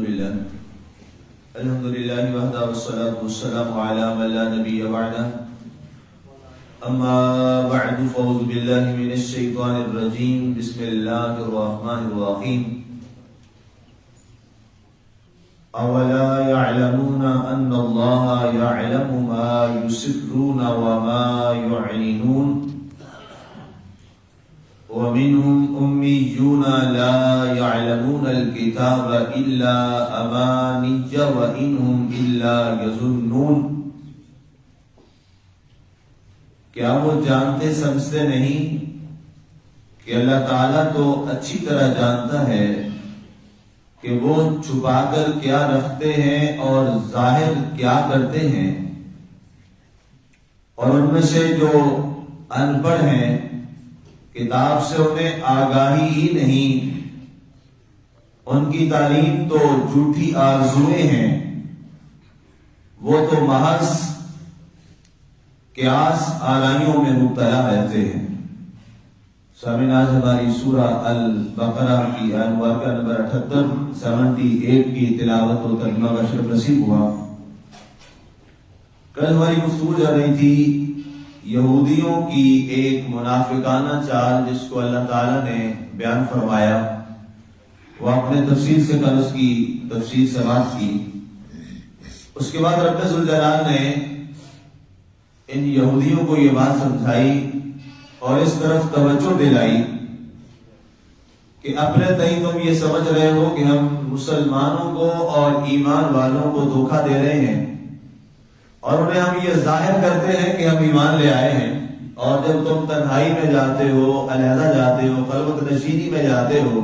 لله الحمد لله وحده والصلاة والسلام على من لا نبي بعده أما بعد فأعوذ بالله من الشيطان الرجيم بسم الله الرحمن الرحيم أولا يعلمون أن الله يعلم ما يسرون وما يعلنون ومنهم أميون لا يعلمون الكتاب إلا أماني وإنهم إلا يظنون کیا وہ جانتے سمجھتے نہیں کہ اللہ تعالیٰ تو اچھی طرح جانتا ہے کہ وہ چھپا کر کیا رکھتے ہیں اور ظاہر کیا کرتے ہیں، اور ان میں سے جو ان پڑھ ہیں کتاب سے انہیں آگاہی ہی نہیں، ان کی تعلیم تو جھوٹی آرزوئیں ہیں، وہ تو محض قیاس آرائیوں میں مبتلا رہتے ہیں۔ سامعین، آج ہماری سورہ البقرہ کی آیت مبارکہ نمبر 78 کی تلاوت و ترجمہ کا شرف نصیب ہوا۔ کل ہماری گفتگو چل رہی تھی یہودیوں کی ایک منافقانہ چال جس کو اللہ تعالیٰ نے بیان فرمایا، وہ اپنے تفسیر سے کل اس کی تفسیر سماعت کی۔ اس کے بعد رب ذوالجلال نے ان یہودیوں کو یہ بات سمجھائی اور اس طرف توجہ دلائی کہ اپنے تئیں تم یہ سمجھ رہے ہو کہ ہم مسلمانوں کو اور ایمان والوں کو دھوکہ دے رہے ہیں، اور انہیں ہم یہ ظاہر کرتے ہیں کہ ہم ایمان لے آئے ہیں، اور جب تم تنہائی میں جاتے ہو، علیحدہ جاتے ہو، خلوت نشینی میں جاتے ہو،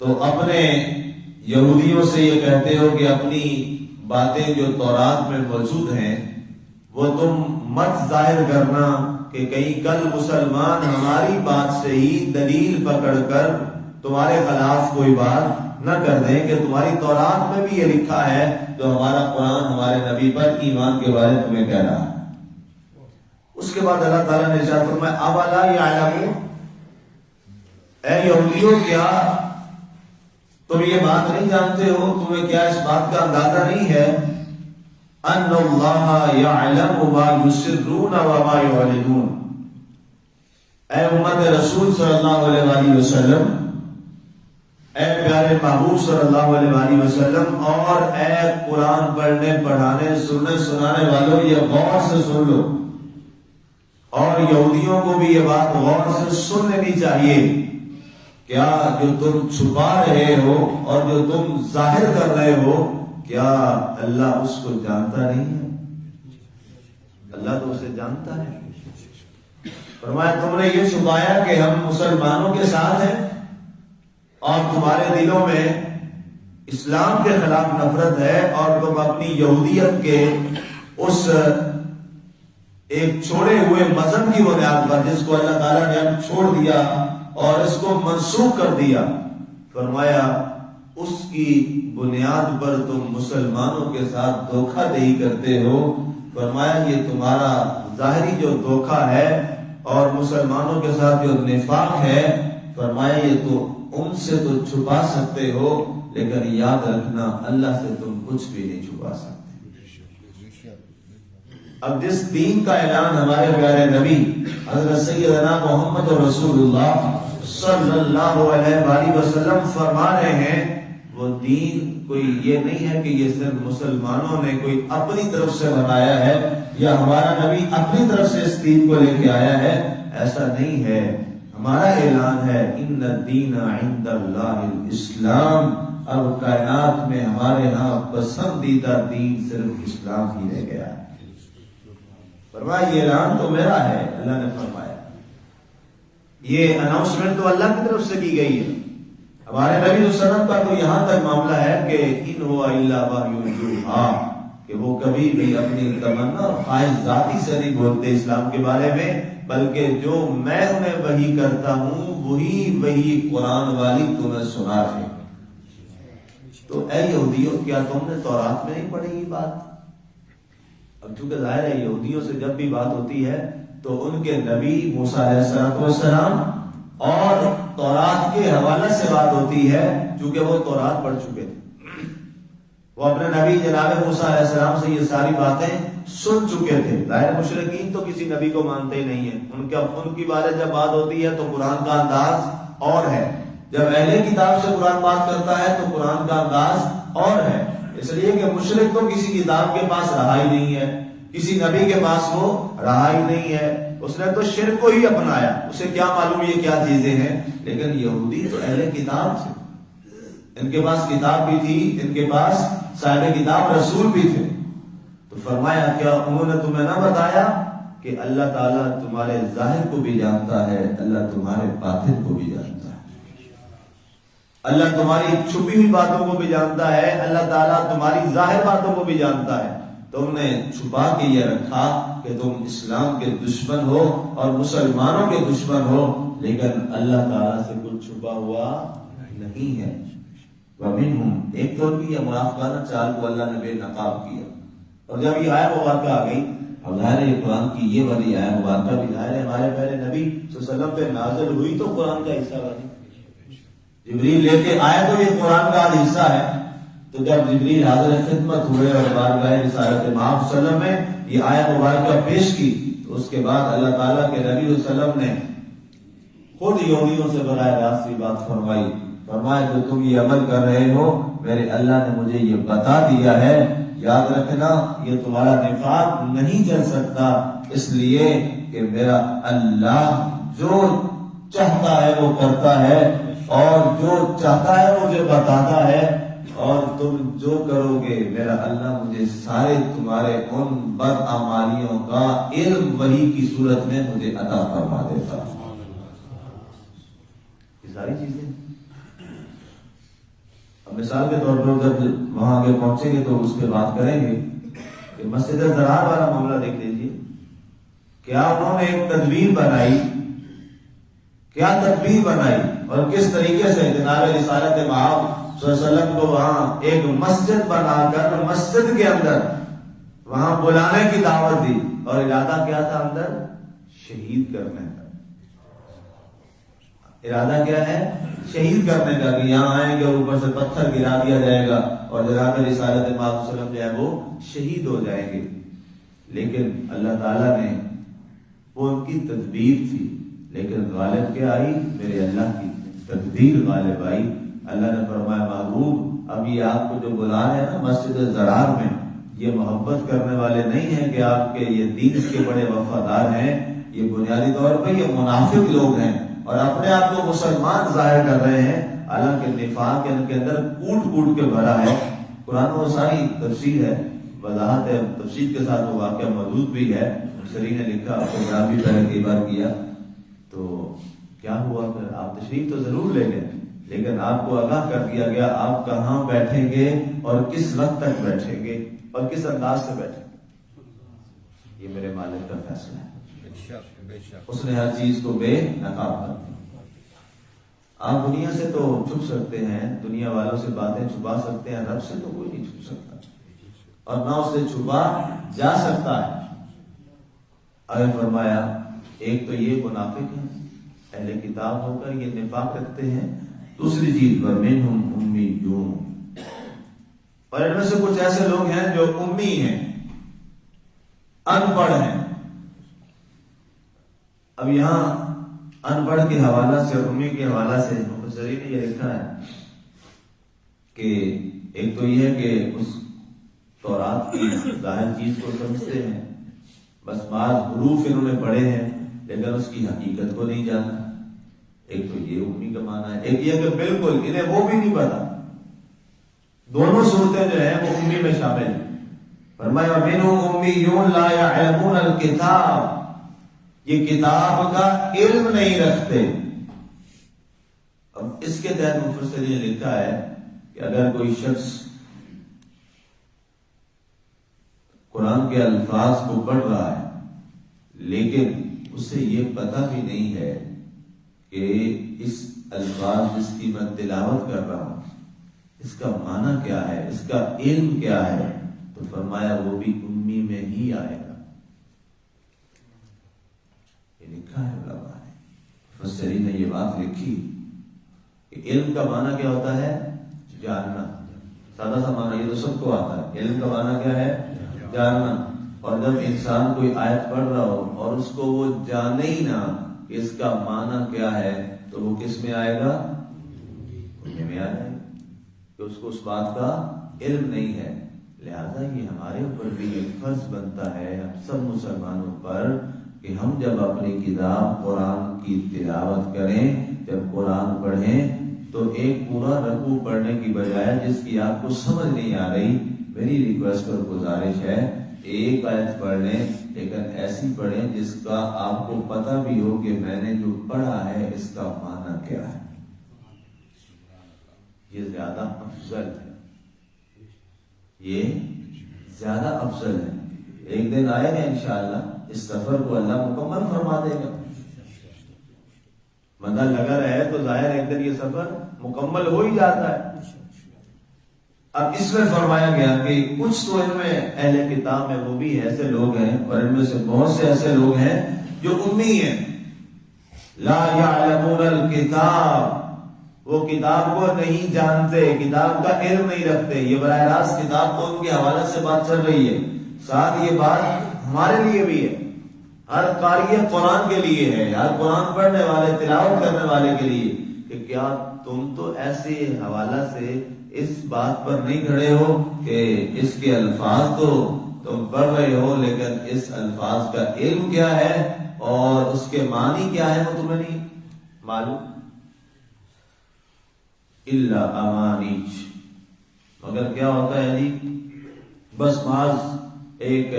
تو اپنے یہودیوں سے یہ کہتے ہو کہ اپنی باتیں جو تورات میں موجود ہیں وہ تم مت ظاہر کرنا کہ کہیں کل مسلمان ہماری بات سے ہی دلیل پکڑ کر تمہارے خلاف کوئی بات نہ کر دیں کہ تمہاری تورات میں بھی یہ لکھا ہے تو ہمارا قرآن ہمارے نبی پر ایمان کے بارے تمہیں کہہ رہا ہے۔ اس کے بعد اللہ تعالیٰ نے ارشاد فرمایا اولا یعلمون، اے یہودیوں کیا تم یہ بات نہیں جانتے ہو، تمہیں کیا اس بات کا اندازہ نہیں ہے ان اللہ یعلم ما یسرون وما یعلنون، اے امت رسول صلی اللہ علیہ وآلہ وسلم، اے پیارے محبوب صلی اللہ علیہ وآلہ وسلم، اور اے قرآن پڑھنے پڑھانے سننے سنانے والوں، یہ غور سے سن لو، اور یہودیوں کو بھی یہ بات غور سے سن لینی چاہیے، کیا جو تم چھپا رہے ہو اور جو تم ظاہر کر رہے ہو کیا اللہ اس کو جانتا نہیں ہے؟ اللہ تو اسے جانتا ہے۔ فرمایا تم نے یہ چھپایا کہ ہم مسلمانوں کے ساتھ ہیں، اور تمہارے دلوں میں اسلام کے خلاف نفرت ہے، اور تم اپنی یہودیت کے اس ایک چھوڑے ہوئے مذہب کی بنیاد پر جس کو اللہ تعالیٰ نے اب چھوڑ دیا اور اس کو منسوخ کر دیا، فرمایا اس کی بنیاد پر تم مسلمانوں کے ساتھ دھوکہ دہی کرتے ہو۔ فرمایا یہ تمہارا ظاہری جو دھوکہ ہے اور مسلمانوں کے ساتھ جو نفاق ہے، فرمایا یہ تو ان سے تو چھپا سکتے ہو، لیکن یاد رکھنا اللہ سے تم کچھ بھی نہیں چھپا سکتے۔ اب جس دین کا اعلان ہمارے پیارے نبی حضرت سیدنا محمد رسول اللہ صلی اللہ علیہ وآلہ وسلم فرما رہے ہیں، وہ دین کوئی یہ نہیں ہے کہ یہ صرف مسلمانوں نے کوئی اپنی طرف سے بنایا ہے یا ہمارا نبی اپنی طرف سے اس دین کو لے کے آیا ہے، ایسا نہیں ہے۔ ہمارا اعلان ہے ان الدین عند اللہ الاسلام، اب کائنات میں ہمارے ہاں پسندیدہ دین صرف اسلام ہی رہ گیا ہے۔ فرمایا یہ اعلان تو میرا ہے، اللہ نے فرمایا، یہ اناؤنسمنٹ تو اللہ کی طرف سے کی گئی ہے۔ ہمارے نبی صلی اللہ علیہ وسلم کا تو یہاں تک معاملہ ہے کہ ان هو الا وحی یوحی، کہ وہ کبھی بھی اپنی تمنا اور خواہش ذاتی سے نہیں بولتے اسلام کے بارے میں، بلکہ جو میں انہیں وحی کرتا ہوں وہی قرآن والی تمہیں سنا رہے۔ تو اے یہودیوں کیا تم نے تورات میں نہیں پڑھی یہ بات؟ اب چونکہ ظاہر ہے یہودیوں سے جب بھی بات ہوتی ہے تو ان کے نبی موسیٰ علیہ السلام اور تورات کے حوالے سے بات ہوتی ہے، چونکہ وہ تورات پڑھ چکے تھے۔ وہ اپنے نبی جناب موسیٰ علیہ السلام سے یہ ساری باتیں سن چکے تھے. ظاہر مشرکین تو کسی نبی کو مانتے ہی نہیں ہیں. ان کی بارے جب بات ہوتی ہے تو قرآن کا انداز اور ہے. جب اہل کتاب سے قرآن بات کرتا ہے تو قرآن کا انداز اور ہے. اس لیے کہ مشرک تو کسی کتاب کے پاس رہا ہی نہیں ہے, کسی نبی کے پاس وہ رہا ہی نہیں ہے. اس نے تو شرک کو ہی اپنایا, اسے کیا معلوم یہ کیا چیزیں ہیں. لیکن یہودی تو اہل کتاب تھے, ان کے پاس کتاب بھی تھی, ان کے پاس صاحب کتاب رسول بھی تھے. تو فرمایا کیا انہوں نے تمہیں نہ بتایا کہ اللہ تعالیٰ تمہارے ظاہر کو بھی جانتا ہے, اللہ تمہارے باطن کو بھی جانتا ہے, اللہ تمہاری چھپی ہوئی باتوں کو بھی جانتا ہے, اللہ تعالیٰ تمہاری ظاہر باتوں کو بھی جانتا ہے. تم نے چھپا کے یہ رکھا کہ تم اسلام کے دشمن ہو اور مسلمانوں کے دشمن ہو, لیکن اللہ تعالیٰ سے کچھ چھپا ہوا نہیں ہے. وَمِنْهُمْ ایک طور کی یہ منافقانہ چال کو اللہ نے بے نقاب کیا. اور جب یہ آیت مبارکہ آ گئی, اب ظاہر ہے قرآن کی یہ والی آیت مبارکہ بھی ظاہر ہے ہمارے پہلے نبی صلی اللہ علیہ وسلم پہ نازل ہوئی تو قرآن کا حصہ بنی. جبریل لے کے آئے تو یہ قرآن کا حصہ ہے. تو جب جبریل حاضر خدمت ہوئے اور بارگاہ رسالت مآب صلی اللہ علیہ وسلم میں یہ آیت مبارکہ پیش کی, تو اس کے بعد اللہ تعالیٰ کے نبی صلی اللہ علیہ وسلم نے خود یہودیوں سے براہ راست یہ بات فرمائی. فرمایا جو تم یہ عمل کر رہے ہو میرے اللہ نے مجھے یہ بتا دیا ہے, یاد رکھنا یہ تمہارا نفاق نہیں چل سکتا, اس لیے کہ میرا اللہ جو چاہتا ہے وہ کرتا ہے اور جو چاہتا ہے مجھے بتاتا ہے, اور تم جو کرو گے میرا اللہ مجھے سارے تمہارے ان بدعمالیوں کا علم وحی کی صورت میں مجھے عطا فرما دیتا. یہ ساری چیزیں اب مثال کے طور پر جب وہاں آگے پہنچیں گے تو اس پہ بات کریں گے کہ مسجد ضرار والا معاملہ دیکھ لیجیے. کیا انہوں نے ایک تدبیر بنائی, کیا تدبیر بنائی اور کس طریقے سے جناب رسالت مآب صلی اللہ علیہ وسلم کو وہاں ایک مسجد بنا کر مسجد کے اندر وہاں بلانے کی دعوت دی, اور ارادہ کیا تھا اندر شہید کرنے کا. ارادہ کیا ہے شہید کرنے کا, کہ یہاں آئیں گے اور اوپر سے پتھر گرا دیا جائے گا اور جناب رسالت مآب صلی اللہ علیہ وسلم جو ہے وہ شہید ہو جائیں گے. لیکن اللہ تعالیٰ نے وہ ان کی تدبیر تھی, لیکن غالب کیا آئی میرے اللہ کی تدبیر غالب آئی. اللہ نے فرمایا محبوب اب یہ آپ کو جو بلا رہے ہیں نا مسجد ضرار میں, یہ محبت کرنے والے نہیں ہیں کہ آپ کے یہ دین کے بڑے وفادار ہیں, یہ بنیادی طور پہ یہ منافق لوگ ہیں اور اپنے آپ کو مسلمان ظاہر کر رہے ہیں, حالانکہ نفاق ان کے اندر کوٹ کوٹ کے بھرا ہے. قرآن وہ ساری تفسیر ہے, وضاحت ہے, تفسیر کے ساتھ وہ واقعہ موجود بھی ہے. مفسرین نے لکھا, پروگرام بھی پہلے کئی بار کیا. تو کیا ہوا کہ آپ تشریف تو ضرور لے گئے, لیکن آپ کو آگاہ کر دیا گیا آپ کہاں بیٹھیں گے اور کس وقت تک بیٹھیں گے اور کس انداز سے بیٹھیں گے. یہ میرے مالک کا فیصلہ ہے. اس نے ہر چیز کو بے نقاب کر دیا. آپ دنیا سے تو چھپ سکتے ہیں, دنیا والوں سے باتیں چھپا سکتے ہیں, رب سے تو کوئی نہیں چھپ سکتا اور نہ اس سے چھپا جا سکتا ہے. آگے فرمایا ایک تو یہ منافق ہیں, اہل کتاب ہو کر یہ نفاق رکھتے ہیں. دوسری چیز وَمِنْهُمْ أُمِّيُّونَ, اور ان میں سے کچھ ایسے لوگ ہیں جو امی ہیں, ان پڑھ ہیں. اب یہاں ان پڑھ کے حوالہ سے اور امی کے حوالہ سے مفسرین نے یہ لکھا ہے کہ ایک تو یہ ہے کہ اس تورات کی ظاہر چیز کو سمجھتے ہیں, بس بعض حروف انہوں نے پڑھے ہیں لیکن اس کی حقیقت کو نہیں جانا. ایک تو یہ امی کا معنی ہے, ایک یہ کہ بالکل انہیں وہ بھی نہیں پتا. دونوں صورتیں جو ہیں وہ امی میں شامل ہیں. فرمایا وَمِنْهُمْ أُمِّيُّونَ لَا يَعْلَمُونَ الْكِتَابَ, یہ کتاب کا علم نہیں رکھتے. اب اس کے تحت مفسرین نے لکھا ہے کہ اگر کوئی شخص قرآن کے الفاظ کو پڑھ رہا ہے لیکن اسے یہ پتہ بھی نہیں ہے کہ اس الفاظ جس کی میں تلاوت کر رہا ہوں اس کا معنی کیا ہے, اس کا علم کیا ہے, تو فرمایا وہ بھی امی میں ہی آئے گا. یہ لکھا ہے علماء نے, مفسرین نے یہ بات لکھی کہ علم کا معنی کیا ہوتا ہے جاننا, سادہ سا معنی یہ تو سب کو آتا ہے. علم کا معنی کیا ہے؟ جاننا. اور جب انسان کوئی آیت پڑھ رہا ہو اور اس کو وہ جانے ہی نہ کہ اس کا معنی کیا ہے تو وہ کس میں آئے گا؟ گناہ میں آ جائے گا کہ اس کو اس بات کا علم نہیں ہے. لہذا یہ ہمارے اوپر بھی ایک فرض بنتا ہے ہم سب مسلمانوں پر کہ ہم جب اپنی کتاب قرآن کی تلاوت کریں، جب قرآن پڑھیں تو ایک پورا رکوع پڑھنے کی بجائے جس کی آپ کو سمجھ نہیں آ رہی، میری ریکویسٹ اور گزارش ہے ایک آیت پڑھ لیں لیکن ایسی پڑھیں جس کا آپ کو پتہ بھی ہو کہ میں نے جو پڑھا ہے اس کا معنی کیا ہے. یہ زیادہ افضل ہے، یہ زیادہ افضل ہے. ایک دن آئے گا انشاءاللہ اس سفر کو اللہ مکمل فرما دے گا. بندہ لگا رہے تو ظاہر ایک دن یہ سفر مکمل ہو ہی جاتا ہے. اب اس میں فرمایا گیا کہ کچھ تو ان میں اہل کتاب میں وہ بھی ایسے لوگ ہیں اور ان میں سے بہت سے ایسے لوگ ہیں جو امی ہیں. لا یعلمون الکتاب، وہ کتاب کو نہیں جانتے، کتاب کا علم نہیں رکھتے. یہ براہ راست کتاب تو ان کے حوالے سے بات چل رہی ہے، ساتھ یہ بات ہمارے لیے بھی ہے، ہر قاری قرآن کے لیے ہے، ہر قرآن پڑھنے والے تلاوت کرنے والے کے لیے کہ کیا تم تو ایسے حوالہ سے اس بات پر نہیں کھڑے ہو کہ اس کے الفاظ تو تم پڑھ رہے ہو لیکن اس الفاظ کا علم کیا ہے اور اس کے معنی کیا ہے وہ تمہیں نہیں معلوم. الا امانیچ، مگر کیا ہوتا ہے جی؟ بس بعض ایک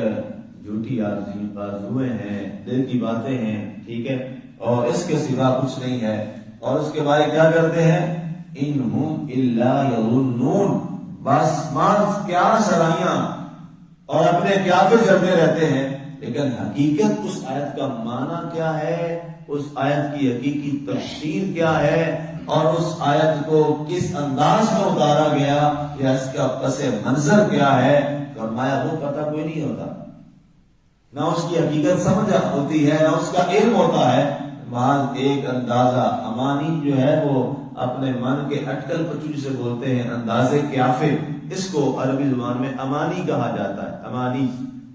جھوٹی آرزویں ہیں، دل کی باتیں ہیں، ٹھیک ہے، اور اس کے سوا کچھ نہیں ہے. اور اس کے بعد کیا کرتے ہیں؟ انہم الا یظنون، بس بعض کیا سرائیاں اور اپنے کیا پہ چلتے رہتے ہیں، لیکن حقیقت اس آیت کا معنی کیا ہے، اس آیت کی حقیقی تفسیر کیا ہے اور اس آیت کو کس انداز میں اتارا گیا یا اس کا پس منظر کیا ہے، فرمایا وہ پتہ کوئی نہیں ہوتا. نہ اس کی حقیقت سمجھ ہوتی ہے، نہ اس کا علم ہوتا ہے. محض ایک اندازہ، امانی جو ہے وہ اپنے من کے اٹکل پچو سے بولتے ہیں، اندازے قیافے، اس کو عربی زبان میں امانی کہا جاتا ہے. امانی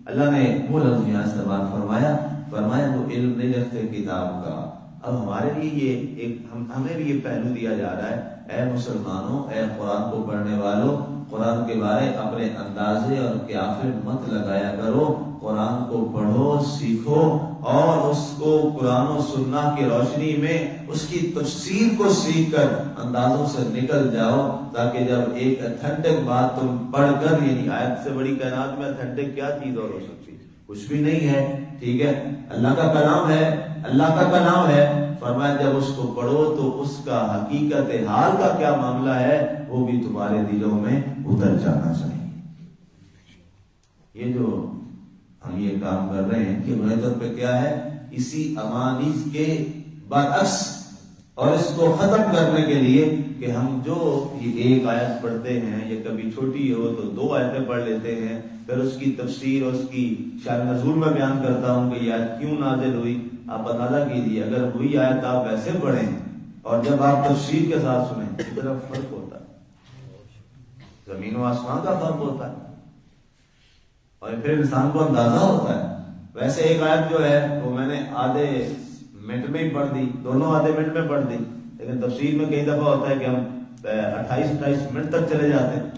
اللہ نے وہ لفظ یہاں استعمال فرمایا وہ علم نہیں رکھتے کتاب کا. اب ہمارے لیے یہ ایک ہمیں بھی یہ پہلو دیا جا رہا ہے، اے مسلمانوں، اے قرآن کو پڑھنے والوں، قرآن کے بارے اپنے اندازے اور قیافے مت لگایا کرو. قرآن کو پڑھو، سیکھو اور اس کو قرآن و سنت کی روشنی میں اس کی تفسیر کو سیکھ کر اندازوں سے نکل جاؤ، تاکہ جب ایک اتھینٹک بات تم پڑھ کر، یعنی آیت سے بڑی کائنات میں اتھینٹک کیا چیز اور ہو سکتی؟ کچھ بھی نہیں ہے، ٹھیک ہے، اللہ کا کلام ہے، اللہ کا کلام ہے. فرمایا جب اس کو پڑھو تو اس کا حقیقت حال کا کیا معاملہ ہے وہ بھی تمہارے دلوں میں اتر جانا چاہیے. یہ جو ہم یہ کام کر رہے ہیں کہ بنیاد پہ کیا ہے، اسی امانیز کے برعکس اور اس کو ختم کرنے کے لیے کہ ہم جو یہ ایک آیت پڑھتے ہیں یا کبھی چھوٹی ہو تو 2 آیتیں پڑھ لیتے ہیں، پھر اس کی تفسیر اور اس کی شان نزول میں بیان کرتا ہوں کہ یہ آیت کیوں نازل ہوئی. آپ اندازہ کیجیے اگر وہی آیت آپ ویسے پڑھیں اور جب آپ تفسیر کے ساتھ سنیں اتنا فرق ہوتا ہے، زمین و آسمان کا فرق ہوتا ہے اور پھر انسان کو اندازہ ہوتا ہے. ویسے ایک آیت جو ہے وہ میں نے آدھے منٹ میں ہی پڑھ دی، دونوں آدھے منٹ میں پڑھ دی، لیکن تفسیر میں کئی دفعہ ہوتا ہے کہ ہم 28 منٹ تک چلے جاتے ہیں.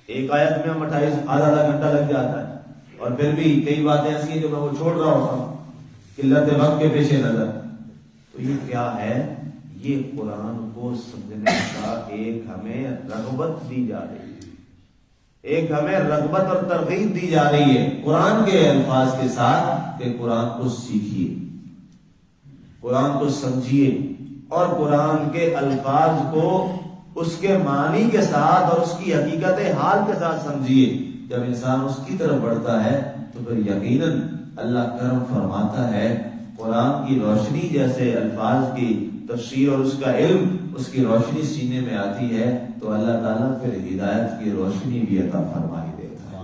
ایک آیت میں ہم 28 آدھا گھنٹہ لگ جاتا ہے. اور پھر بھی کئی باتیں ایسی ہیں جو میں وہ چھوڑ رہا ہوتا ہوں قلت وقت کے پیش نظر. تو یہ کیا ہے؟ یہ قرآن کو سمجھنے کا ایک ہمیں رغبت دی جا رہی ہے، ایک ہمیں رغبت اور ترغیب دی جا رہی ہے قرآن کے الفاظ کے ساتھ کہ قرآن کو سیکھیے، قرآن کو سمجھیے اور قرآن کے الفاظ کو اس کے معنی کے ساتھ اور اس کی حقیقت حال کے ساتھ سمجھیے. جب انسان اس کی طرف بڑھتا ہے تو پھر یقیناً اللہ کرم فرماتا ہے. قرآن کی روشنی جیسے الفاظ کی تفسیر اور اس کا علم، اس کی روشنی سینے میں آتی ہے تو اللہ تعالیٰ پھر ہدایت کی روشنی بھی عطا فرما ہی دیتا ہے.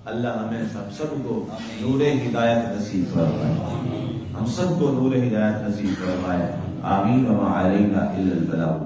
اللہ ہمیں سب کو نور ہدایت نصیب فرمائے، ہم سب کو نور ہدایت نصیب فرمائے. آمین. وما علینا الا البلاغ.